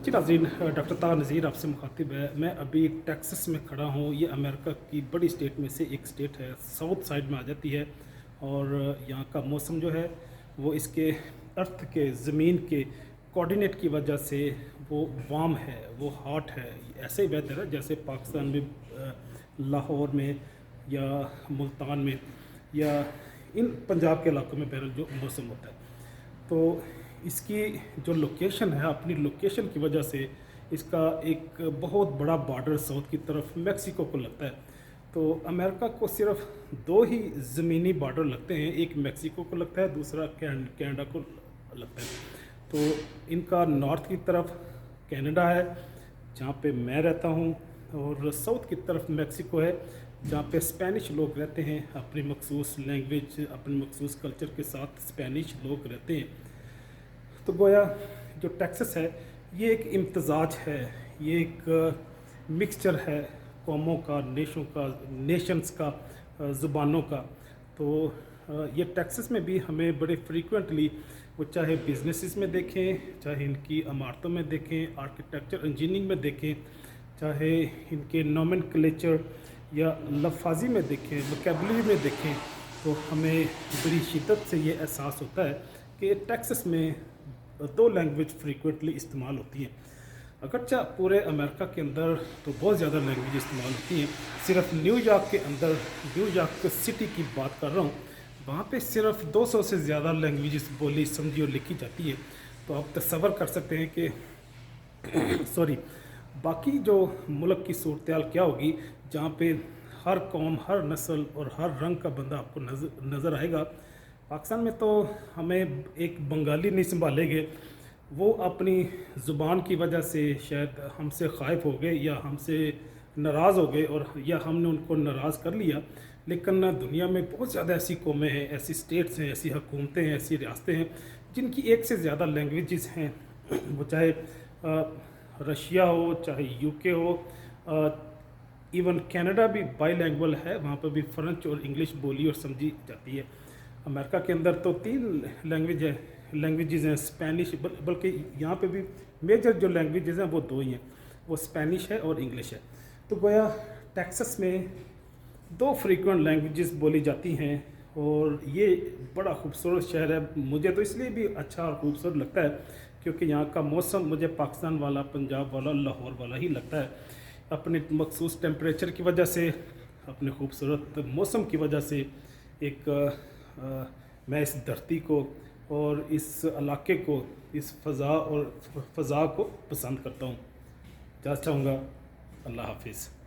जी नाज़रीन, डॉक्टर ताहा नज़ीर आपसे मुखातिब है। मैं अभी टेक्सास में खड़ा हूँ। ये अमेरिका की बड़ी स्टेट में से एक स्टेट है, साउथ साइड में आ जाती है। और यहाँ का मौसम जो है वो इसके अर्थ के ज़मीन के कोऑर्डिनेट की वजह से वो वार्म है, वो हॉट है। ऐसे ही बेहतर है जैसे पाकिस्तान में लाहौर में या मुल्तान में या इन पंजाब के इलाकों में बहरहाल जो मौसम होता है। तो इसकी जो लोकेशन है, अपनी लोकेशन की वजह से इसका एक बहुत बड़ा बॉर्डर साउथ की तरफ मेक्सिको को लगता है। तो अमेरिका को सिर्फ दो ही ज़मीनी बॉर्डर लगते हैं, एक मेक्सिको को लगता है, दूसरा कनाडा को लगता है। तो इनका नॉर्थ की तरफ कनाडा है जहाँ पे मैं रहता हूँ, और साउथ की तरफ मेक्सिको है जहाँ पे स्पेनिश लोग रहते हैं। अपनी मखसूस लैंग्वेज, अपने मखसूस कल्चर के साथ स्पेनिश लोग रहते हैं। तो गोया जो टेक्सास है ये एक इम्तजाज है, ये एक मिक्सचर है कौमों का, नेशंस का, ज़ुबानों का। तो ये टेक्सास में भी हमें बड़े फ्रीक्वेंटली, वो चाहे बिजनेसेस में देखें, चाहे इनकी इमारतों में देखें, आर्किटेक्चर इंजीनियरिंग में देखें, चाहे इनके नोमेनक्लेचर या लफाजी में देखें, वोकैबुलरी में देखें, तो हमें बड़ी शिद्दत से ये एहसास होता है कि टेक्सास में दो लैंग्वेज फ्रीक्वेंटली इस्तेमाल होती हैं। अगरचा पूरे अमेरिका के अंदर तो बहुत ज़्यादा लैंग्वेज इस्तेमाल होती हैं। सिर्फ न्यूयॉर्क के अंदर, न्यूयॉर्क सिटी की बात कर रहा हूँ, वहाँ पे सिर्फ 200 से ज़्यादा लैंग्वेजेस बोली, समझी और लिखी जाती है। तो आप तसव्वुर कर सकते हैं कि सॉरी, बाकी जो मुल्क की सूरत हाल क्या होगी, जहाँ पे हर कौम, हर नस्ल और हर रंग का बंदा आपको नज़र आएगा। पाकिस्तान में तो हमें एक बंगाली नहीं संभालेंगे, वो अपनी ज़ुबान की वजह से शायद हमसे ख़ाइफ हो गए या हमसे नाराज़ हो गए, और या हमने उनको नाराज़ कर लिया। लेकिन दुनिया में बहुत ज़्यादा ऐसी कौमें हैं, ऐसी स्टेट्स हैं, ऐसी हुकूमतें हैं, ऐसी रियासतें हैं जिनकी एक से ज़्यादा लैंग्वेजेस हैं। वो चाहे रशिया हो, चाहे यूके हो, इवन कनाडा भी बाईलैंग्वेज है, वहाँ पर भी फ्रेंच और इंग्लिश बोली और समझी जाती है। अमेरिका के अंदर तो 3 लैंग्वेजेस हैं, स्पेनिश, बल्कि यहाँ पे भी मेजर जो लैंग्वेजेस हैं वो 2 ही हैं, वो स्पेनिश है और इंग्लिश है। तो गोया टेक्सास में 2 फ्रीक्वेंट लैंग्वेजेस बोली जाती हैं, और ये बड़ा खूबसूरत शहर है। मुझे तो इसलिए भी अच्छा और खूबसूरत लगता है क्योंकि यहाँ का मौसम मुझे पाकिस्तान वाला, पंजाब वाला, लाहौर वाला ही लगता है। अपने मखसूस टेम्परेचर की वजह से, अपने खूबसूरत मौसम की वजह से मैं इस धरती को और इस इलाके को, इस फ़ज़ा को पसंद करता हूँ। चाहूँगा। अल्लाह हाफिज़।